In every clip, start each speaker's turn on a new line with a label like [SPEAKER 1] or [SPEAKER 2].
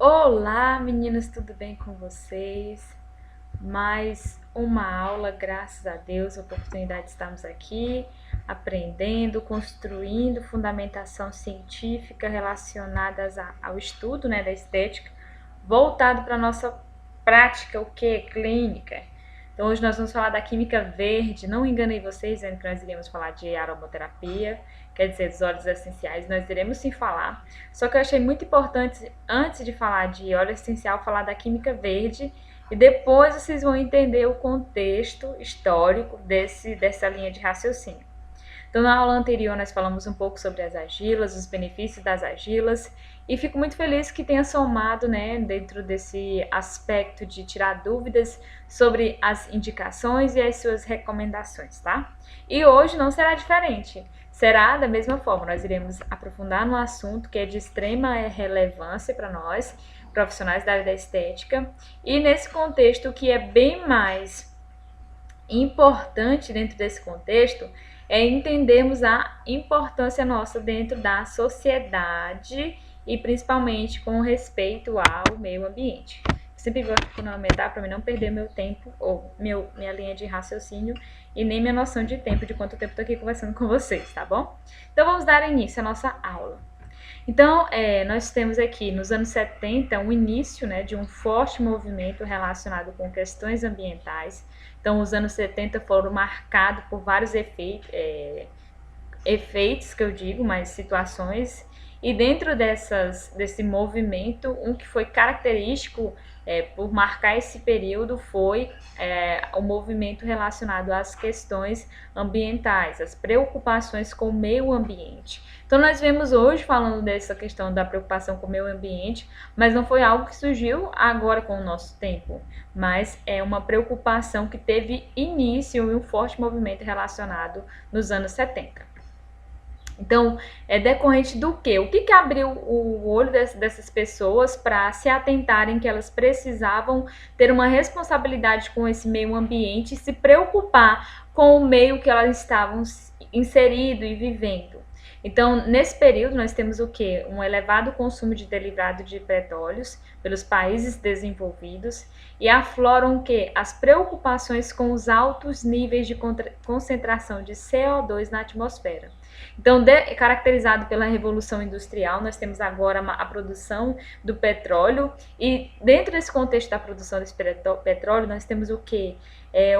[SPEAKER 1] Olá, meninas, tudo bem com vocês? Mais uma aula, graças a Deus, a oportunidade de estarmos aqui aprendendo, construindo fundamentação científica relacionadas ao estudo, da estética, voltado para a nossa prática, o que? Clínica. Então hoje nós vamos falar da química verde. Não enganei vocês dizendo que nós iremos falar de aromaterapia, quer dizer, dos óleos essenciais. Nós iremos sim falar. Só que eu achei muito importante, antes de falar de óleo essencial, falar da química verde. E depois vocês vão entender o contexto histórico dessa linha de raciocínio. Então, na aula anterior, nós falamos um pouco sobre as argilas, os benefícios das argilas, e fico muito feliz que tenha somado, dentro desse aspecto de tirar dúvidas sobre as indicações e as suas recomendações, tá? E hoje não será diferente. Será da mesma forma, nós iremos aprofundar no assunto que é de extrema relevância para nós, profissionais da área da estética, e nesse contexto que é bem mais importante dentro desse contexto é entendermos a importância nossa dentro da sociedade e principalmente com respeito ao meio ambiente. Eu sempre gosto de fundamentar para mim não perder meu tempo ou minha linha de raciocínio e nem minha noção de tempo, de quanto tempo estou aqui conversando com vocês, tá bom? Então vamos dar início à nossa aula. Então, nós temos aqui nos anos 70 um início de um forte movimento relacionado com questões ambientais. Então, os anos 70 foram marcados por vários efeitos que eu digo, mas situações. E dentro desse movimento, um que foi característico por marcar esse período foi o movimento relacionado às questões ambientais, as preocupações com o meio ambiente. Então, nós vemos hoje falando dessa questão da preocupação com o meio ambiente, mas não foi algo que surgiu agora com o nosso tempo, mas é uma preocupação que teve início em um forte movimento relacionado nos anos 70. Então, é decorrente do quê? O que abriu o olho dessas pessoas para se atentarem que elas precisavam ter uma responsabilidade com esse meio ambiente e se preocupar com o meio que elas estavam inserido e vivendo? Então, nesse período, nós temos o quê? Um elevado consumo de derivado de petróleos pelos países desenvolvidos e afloram o quê? As preocupações com os altos níveis de concentração de CO2 na atmosfera. Então, caracterizado pela Revolução Industrial, nós temos agora a produção do petróleo e dentro desse contexto da produção desse petróleo, nós temos o quê?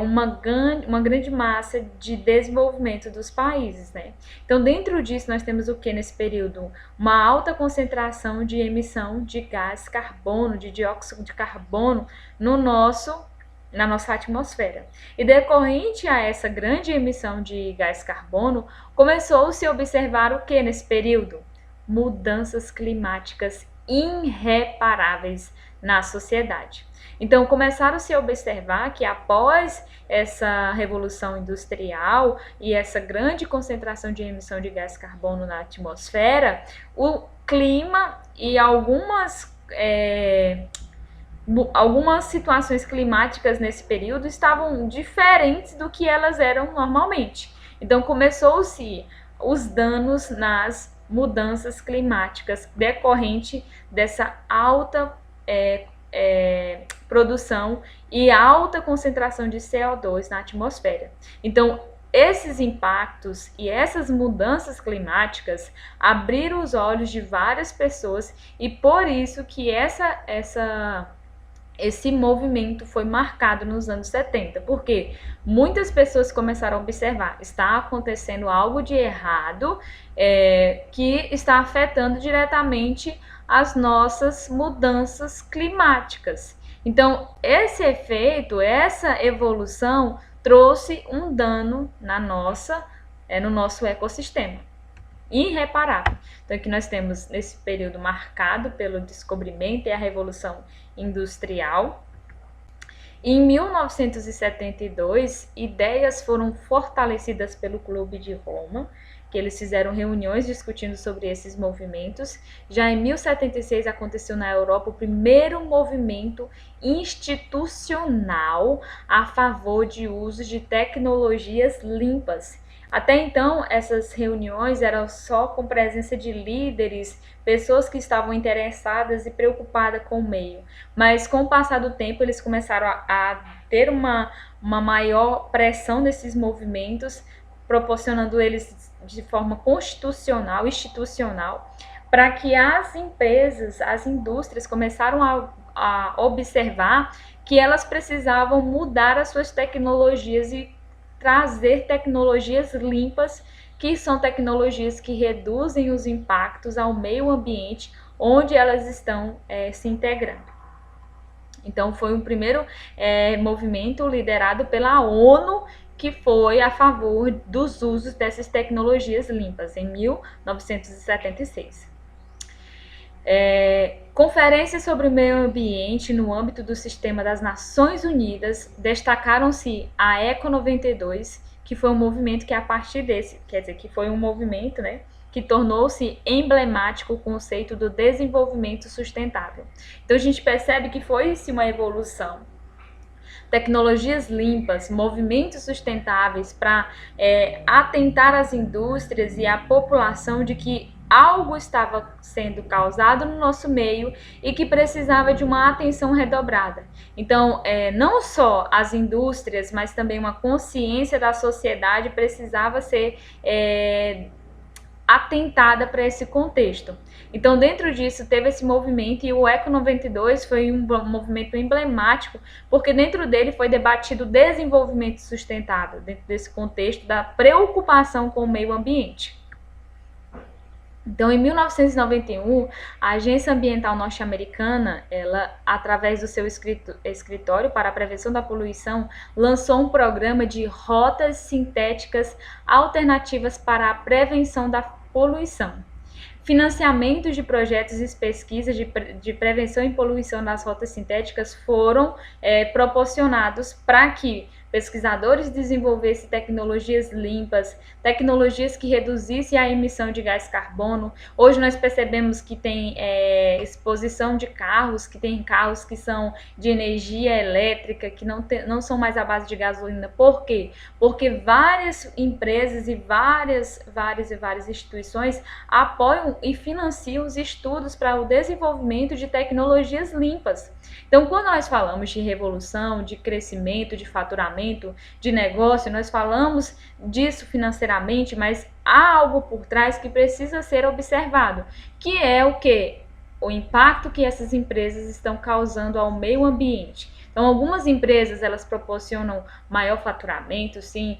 [SPEAKER 1] Uma grande massa de desenvolvimento dos países, né? Então, dentro disso, nós temos o que nesse período? Uma alta concentração de emissão de gás carbono, de dióxido de carbono na nossa atmosfera. E decorrente a essa grande emissão de gás carbono, começou-se a observar o que nesse período? Mudanças climáticas irreparáveis na sociedade. Então, começaram-se a observar que após essa revolução industrial e essa grande concentração de emissão de gás carbono na atmosfera, o clima e algumas situações climáticas nesse período estavam diferentes do que elas eram normalmente. Então, começou-se os danos nas mudanças climáticas decorrente dessa alta produção e alta concentração de CO2 na atmosfera. Então, esses impactos e essas mudanças climáticas abriram os olhos de várias pessoas e por isso que esse movimento foi marcado nos anos 70, porque muitas pessoas começaram a observar, está acontecendo algo de errado que está afetando diretamente as nossas mudanças climáticas. Então, esse efeito, essa evolução trouxe um dano no nosso ecossistema. Irreparável. Então, aqui nós temos nesse período marcado pelo descobrimento e a Revolução Industrial. Em 1972, ideias foram fortalecidas pelo Clube de Roma, que eles fizeram reuniões discutindo sobre esses movimentos. Já em 1076 aconteceu na Europa o primeiro movimento institucional a favor de uso de tecnologias limpas, Até então, essas reuniões eram só com presença de líderes, pessoas que estavam interessadas e preocupadas com o meio. Mas com o passar do tempo, eles começaram a ter uma maior pressão desses movimentos, proporcionando eles de forma constitucional, institucional, para que as empresas, as indústrias começaram a observar que elas precisavam mudar as suas tecnologias e trazer tecnologias limpas, que são tecnologias que reduzem os impactos ao meio ambiente onde elas estão se integrando. Então, foi um primeiro movimento liderado pela ONU, que foi a favor dos usos dessas tecnologias limpas, em 1976. Conferências sobre o meio ambiente no âmbito do sistema das Nações Unidas destacaram-se a Eco 92, que foi um movimento que a partir desse, quer dizer, que foi um movimento, né, que tornou-se emblemático o conceito do desenvolvimento sustentável. Então a gente percebe que foi-se uma evolução. Tecnologias limpas, movimentos sustentáveis para atentar às indústrias e à população de que algo estava sendo causado no nosso meio e que precisava de uma atenção redobrada. Então, não só as indústrias, mas também uma consciência da sociedade precisava ser atentada para esse contexto. Então, dentro disso, teve esse movimento, e o Eco 92 foi um movimento emblemático, porque dentro dele foi debatido o desenvolvimento sustentável, dentro desse contexto da preocupação com o meio ambiente. Então, em 1991, a Agência Ambiental Norte-Americana, ela, através do seu escritório para a prevenção da poluição, lançou um programa de rotas sintéticas alternativas para a prevenção da poluição. Financiamentos de projetos e pesquisas de prevenção e poluição das rotas sintéticas foram proporcionados para que pesquisadores desenvolvessem tecnologias limpas, tecnologias que reduzissem a emissão de gás carbono. Hoje nós percebemos que tem exposição de carros, que tem carros que são de energia elétrica, que não são mais à base de gasolina. Por quê? Porque várias empresas e várias instituições apoiam e financiam os estudos para o desenvolvimento de tecnologias limpas. Então, quando nós falamos de revolução, de crescimento, de faturamento, de negócio, nós falamos disso financeiramente, mas há algo por trás que precisa ser observado, que é o quê? O impacto que essas empresas estão causando ao meio ambiente. Então, algumas empresas, elas proporcionam maior faturamento, sim,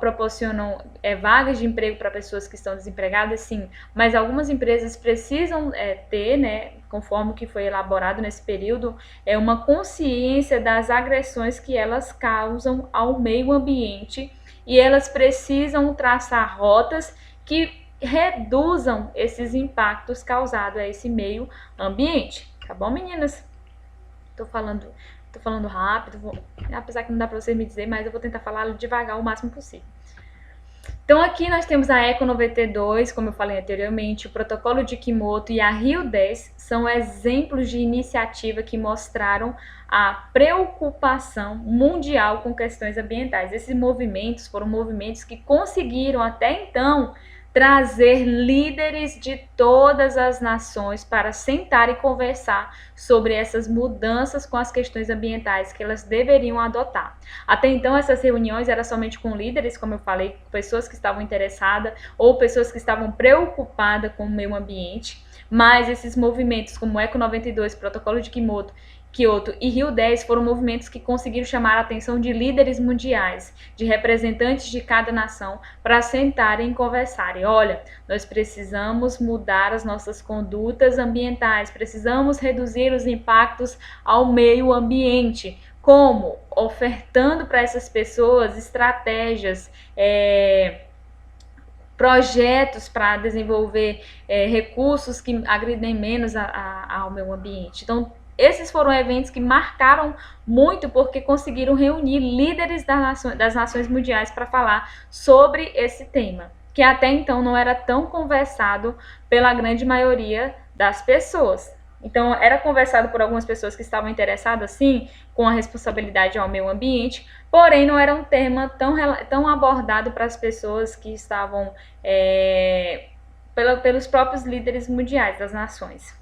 [SPEAKER 1] proporcionam vagas de emprego para pessoas que estão desempregadas, sim, mas algumas empresas precisam ter, né, conforme que foi elaborado nesse período, uma consciência das agressões que elas causam ao meio ambiente, e elas precisam traçar rotas que reduzam esses impactos causados a esse meio ambiente. Tá bom, meninas? Tô falando rápido, apesar que não dá para você me dizer, mas eu vou tentar falar devagar o máximo possível. Então aqui nós temos a Eco 92, como eu falei anteriormente, o Protocolo de Kyoto e a Rio 10 são exemplos de iniciativa que mostraram a preocupação mundial com questões ambientais. Esses movimentos foram movimentos que conseguiram até então trazer líderes de todas as nações para sentar e conversar sobre essas mudanças com as questões ambientais que elas deveriam adotar. Até então, essas reuniões eram somente com líderes, como eu falei, pessoas que estavam interessadas ou pessoas que estavam preocupadas com o meio ambiente, mas esses movimentos como o Eco 92, Protocolo de Kyoto e Rio 10 foram movimentos que conseguiram chamar a atenção de líderes mundiais, de representantes de cada nação, para sentarem e conversarem. Olha, nós precisamos mudar as nossas condutas ambientais, precisamos reduzir os impactos ao meio ambiente. Como? Ofertando para essas pessoas estratégias, projetos para desenvolver recursos que agridem menos ao meio ambiente. Então, esses foram eventos que marcaram muito porque conseguiram reunir líderes das nações mundiais para falar sobre esse tema, que até então não era tão conversado pela grande maioria das pessoas. Então, era conversado por algumas pessoas que estavam interessadas, sim, com a responsabilidade ao meio ambiente, porém não era um tema tão abordado para as pessoas que estavam pelos próprios líderes mundiais das nações.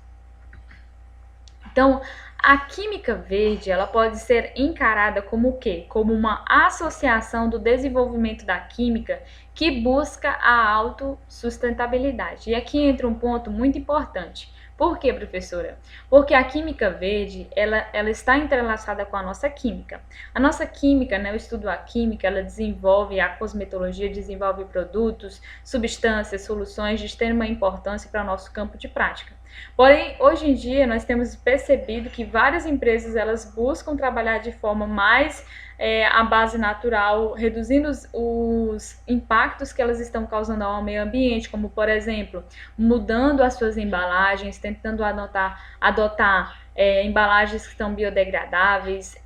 [SPEAKER 1] Então, a química verde, ela pode ser encarada como o quê? Como uma associação do desenvolvimento da química que busca a autossustentabilidade. E aqui entra um ponto muito importante. Por quê, professora? Porque a química verde, ela está entrelaçada com a nossa química. A nossa química, né, o estudo da química, ela desenvolve, a cosmetologia desenvolve produtos, substâncias, soluções de extrema importância para o nosso campo de prática. Porém, hoje em dia, nós temos percebido que várias empresas elas buscam trabalhar de forma mais à base natural, reduzindo os impactos que elas estão causando ao meio ambiente, como, por exemplo, mudando as suas embalagens, tentando adotar embalagens que são biodegradáveis,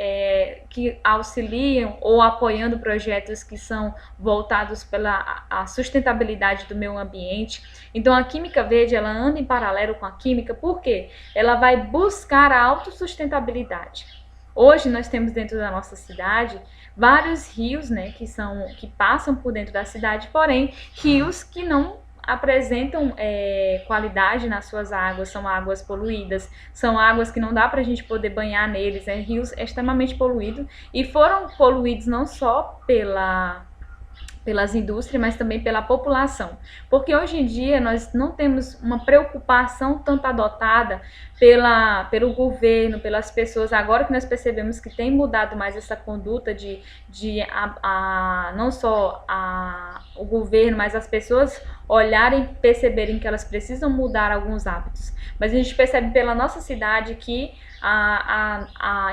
[SPEAKER 1] que auxiliam ou apoiando projetos que são voltados pela a sustentabilidade do meio ambiente. Então, a química verde, ela anda em paralelo com a química, por quê? Ela vai buscar a autossustentabilidade. Hoje, nós temos dentro da nossa cidade vários rios, né, que passam por dentro da cidade, porém, rios que não apresentam qualidade nas suas águas, são águas poluídas, são águas que não dá para a gente poder banhar neles, rios extremamente poluídos, e foram poluídos não só pelas indústrias, mas também pela população. Porque hoje em dia nós não temos uma preocupação tanto adotada pelo governo, pelas pessoas, agora que nós percebemos que tem mudado mais essa conduta não só o governo, mas as pessoas olharem, perceberem que elas precisam mudar alguns hábitos. Mas a gente percebe pela nossa cidade que,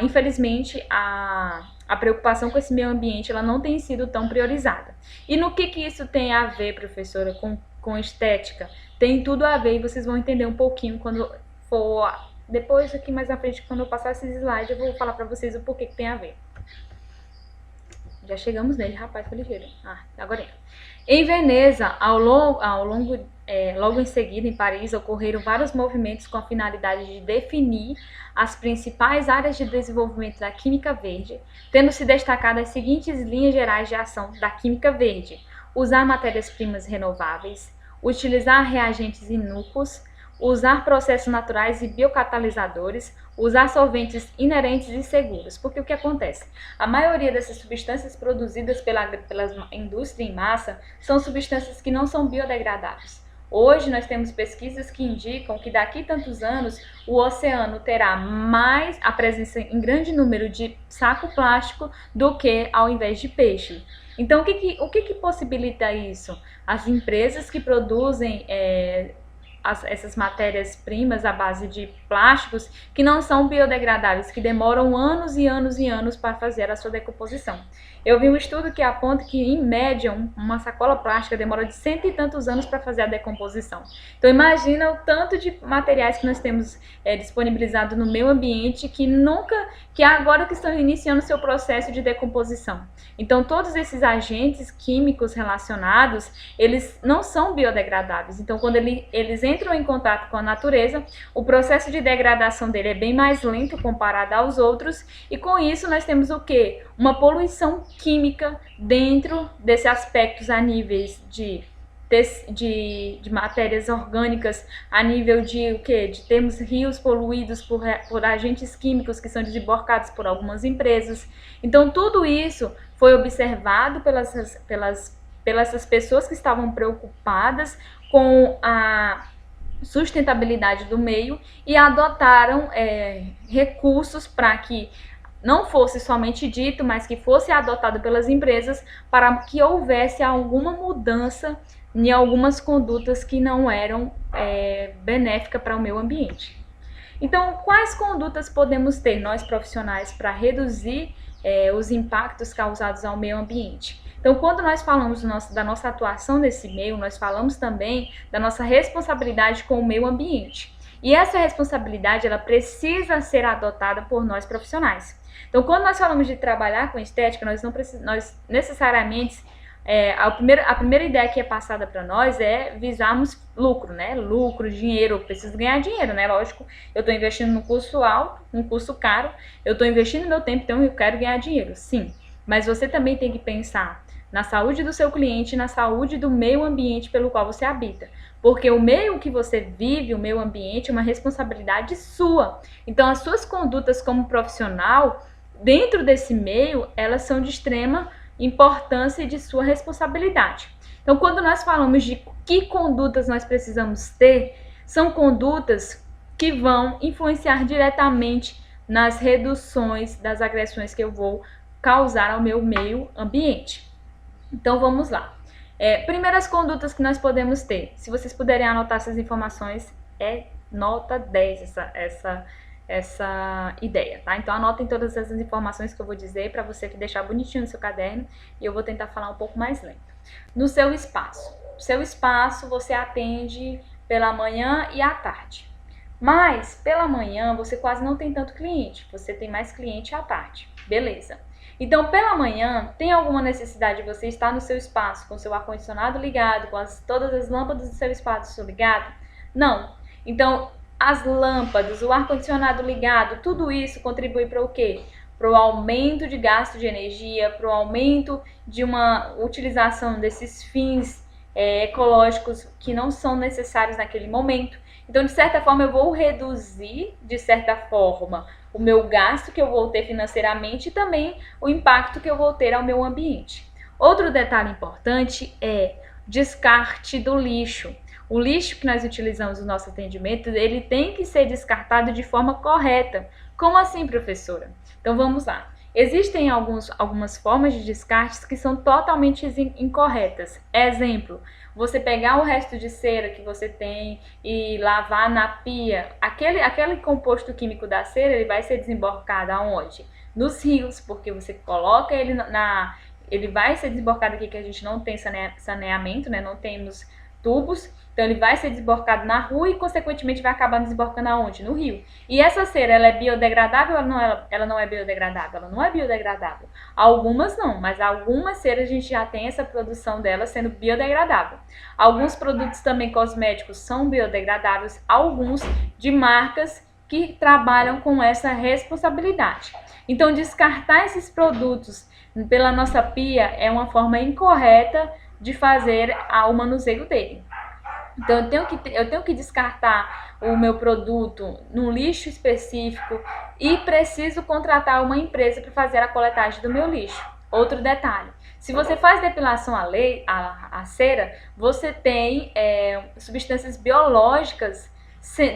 [SPEAKER 1] infelizmente, a preocupação com esse meio ambiente ela não tem sido tão priorizada. E no que isso tem a ver, professora, com estética? Tem tudo a ver e vocês vão entender um pouquinho quando for... Depois, aqui mais na frente, quando eu passar esses slides, eu vou falar para vocês o porquê que tem a ver. Já chegamos nele, rapaz, foi ligeiro. Agora. Em Veneza, logo em seguida, em Paris, ocorreram vários movimentos com a finalidade de definir as principais áreas de desenvolvimento da química verde, tendo se destacado as seguintes linhas gerais de ação da química verde: usar matérias-primas renováveis, utilizar reagentes inúquos, usar processos naturais e biocatalisadores, usar solventes inerentes e seguros. Porque o que acontece? A maioria dessas substâncias produzidas pela indústria em massa são substâncias que não são biodegradáveis. Hoje nós temos pesquisas que indicam que daqui a tantos anos o oceano terá mais a presença em grande número de saco plástico do que ao invés de peixe. Então o que possibilita isso? As empresas que produzem essas matérias-primas à base de plásticos que não são biodegradáveis, que demoram anos e anos e anos para fazer a sua decomposição. Eu vi um estudo que aponta que, em média, uma sacola plástica demora de 100 e tantos anos para fazer a decomposição. Então, imagina o tanto de materiais que nós temos disponibilizado no meio ambiente que agora que estão iniciando seu processo de decomposição. Então, todos esses agentes químicos relacionados, eles não são biodegradáveis. Então, quando eles entram em contato com a natureza, o processo de degradação dele é bem mais lento comparado aos outros, e com isso nós temos o quê? Uma poluição química dentro desses aspectos a níveis de matérias orgânicas, a nível de termos rios poluídos por agentes químicos que são desembarcados por algumas empresas. Então tudo isso foi observado pelas pessoas que estavam preocupadas com a sustentabilidade do meio e adotaram recursos para que não fosse somente dito, mas que fosse adotado pelas empresas para que houvesse alguma mudança em algumas condutas que não eram benéficas para o meio ambiente. Então, quais condutas podemos ter nós profissionais para reduzir os impactos causados ao meio ambiente? Então, quando nós falamos da nossa atuação nesse meio, nós falamos também da nossa responsabilidade com o meio ambiente. E essa responsabilidade, ela precisa ser adotada por nós profissionais. Então, quando nós falamos de trabalhar com estética, nós necessariamente a primeira ideia que é passada para nós é visarmos lucro, né? Lucro, dinheiro, eu preciso ganhar dinheiro, né? Lógico, eu estou investindo num curso alto, num curso caro, eu estou investindo meu tempo, então eu quero ganhar dinheiro, sim. Mas você também tem que pensar na saúde do seu cliente, na saúde do meio ambiente pelo qual você habita. Porque o meio que você vive, o meio ambiente, é uma responsabilidade sua. Então, as suas condutas como profissional, dentro desse meio, elas são de extrema importância e de sua responsabilidade. Então, quando nós falamos de que condutas nós precisamos ter, são condutas que vão influenciar diretamente nas reduções das agressões que eu vou causar ao meu meio ambiente. Então, vamos lá. Primeiras condutas que nós podemos ter. Se vocês puderem anotar essas informações, é nota 10 essa ideia, tá? Então anotem todas essas informações que eu vou dizer para você deixar bonitinho no seu caderno e eu vou tentar falar um pouco mais lento. No seu espaço. Seu espaço você atende pela manhã e à tarde. Mas pela manhã você quase não tem tanto cliente, você tem mais cliente à tarde. Beleza. Então, pela manhã, tem alguma necessidade de você estar no seu espaço com seu ar-condicionado ligado, com todas as lâmpadas do seu espaço ligado? Não. Então, as lâmpadas, o ar-condicionado ligado, tudo isso contribui para o quê? Para o aumento de gasto de energia, para o aumento de uma utilização desses fins ecológicos que não são necessários naquele momento. Então, de certa forma, eu vou reduzir, de certa forma, o meu gasto que eu vou ter financeiramente e também o impacto que eu vou ter ao meu ambiente. Outro detalhe importante é descarte do lixo. O lixo que nós utilizamos no nosso atendimento, ele tem que ser descartado de forma correta. Como assim, professora? Então vamos lá. Existem algumas formas de descartes que são totalmente incorretas. Exemplo, você pegar o resto de cera que você tem e lavar na pia. Aquele composto químico da cera, ele vai ser desembarcado aonde? Nos rios, porque você coloca ele ele vai ser desembarcado aqui, que a gente não tem saneamento, né? Não temos tubos, então ele vai ser desborcado na rua e consequentemente vai acabar desborcando aonde? No rio. E essa cera, ela é biodegradável ou ela não é biodegradável? Ela não é biodegradável. Algumas não, mas algumas ceras a gente já tem essa produção dela sendo biodegradável. Alguns produtos também cosméticos são biodegradáveis, alguns de marcas que trabalham com essa responsabilidade. Então, descartar esses produtos pela nossa pia é uma forma incorreta de fazer o manuseio dele. Então, eu tenho que descartar o meu produto num lixo específico e preciso contratar uma empresa para fazer a coletagem do meu lixo. Outro detalhe, se você faz depilação a cera, você tem substâncias biológicas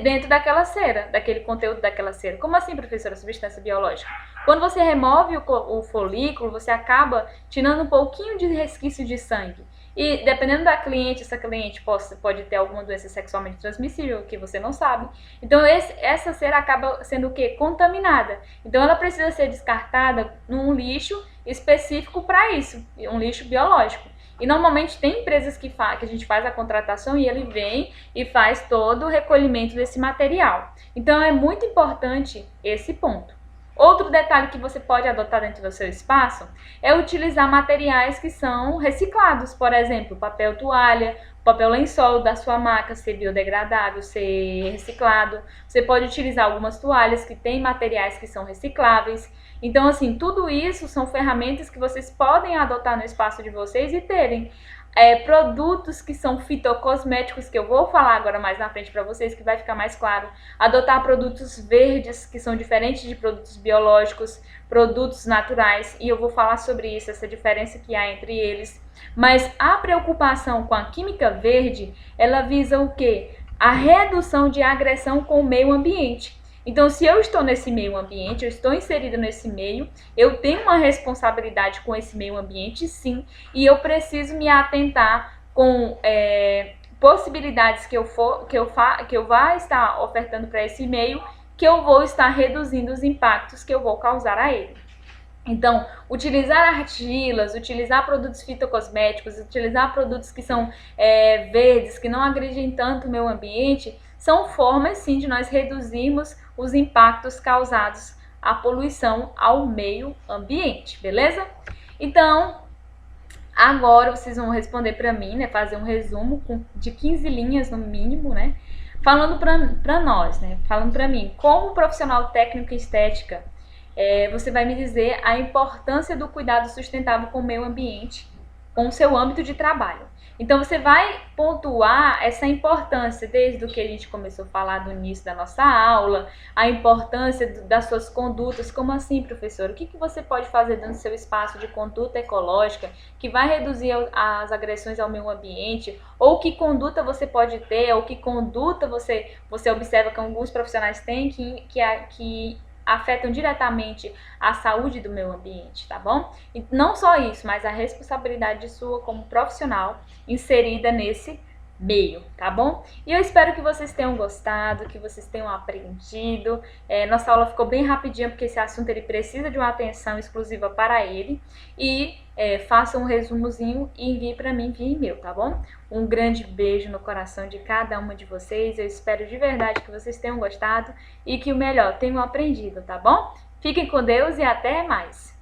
[SPEAKER 1] dentro daquela cera, daquele conteúdo daquela cera. Como assim, professora, substância biológica? Quando você remove o folículo, você acaba tirando um pouquinho de resquício de sangue. E dependendo da cliente, essa cliente pode ter alguma doença sexualmente transmissível que você não sabe. Então essa cera acaba sendo o quê? Contaminada. Então ela precisa ser descartada num lixo específico para isso, um lixo biológico. E normalmente tem empresas que a gente faz a contratação e ele vem e faz todo o recolhimento desse material. Então é muito importante esse ponto. Outro detalhe que você pode adotar dentro do seu espaço é utilizar materiais que são reciclados. Por exemplo, papel toalha, papel lençol da sua marca ser biodegradável, ser reciclado. Você pode utilizar algumas toalhas que têm materiais que são recicláveis. Então, assim, tudo isso são ferramentas que vocês podem adotar no espaço de vocês e terem produtos que são fitocosméticos, que eu vou falar agora mais na frente para vocês, que vai ficar mais claro. Adotar produtos verdes, que são diferentes de produtos biológicos, produtos naturais, e eu vou falar sobre isso, essa diferença que há entre eles. Mas a preocupação com a química verde, ela visa o quê? A redução de agressão com o meio ambiente. Então, se eu estou nesse meio ambiente, eu estou inserido nesse meio, eu tenho uma responsabilidade com esse meio ambiente, sim, e eu preciso me atentar com possibilidades que eu vá estar ofertando para esse meio, que eu vou estar reduzindo os impactos que eu vou causar a ele. Então, utilizar argilas, utilizar produtos fitocosméticos, utilizar produtos que são verdes, que não agridem tanto o meio ambiente, são formas, sim, de nós reduzirmos os impactos causados à poluição ao meio ambiente, beleza? Então, Agora vocês vão responder para mim, né? Fazer um resumo de 15 linhas no mínimo, né? Falando para nós, né? Falando para mim, como profissional técnico em estética, você vai me dizer a importância do cuidado sustentável com o meio ambiente, com o seu âmbito de trabalho. Então você vai pontuar essa importância desde o que a gente começou a falar no início da nossa aula, a importância das suas condutas. Como assim, professor? O que você pode fazer dentro do seu espaço de conduta ecológica que vai reduzir as agressões ao meio ambiente? Ou que conduta você pode ter, ou que conduta você observa que alguns profissionais têm que afetam diretamente a saúde do meio ambiente, tá bom? E não só isso, mas a responsabilidade sua como profissional inserida nesse meio, tá bom? E eu espero que vocês tenham gostado, que vocês tenham aprendido. Nossa aula ficou bem rapidinha, porque esse assunto ele precisa de uma atenção exclusiva para ele. E faça um resumozinho e envie para mim via e-mail, tá bom? Um grande beijo no coração de cada uma de vocês. Eu espero de verdade que vocês tenham gostado e que o melhor, tenham aprendido, tá bom? Fiquem com Deus e até mais!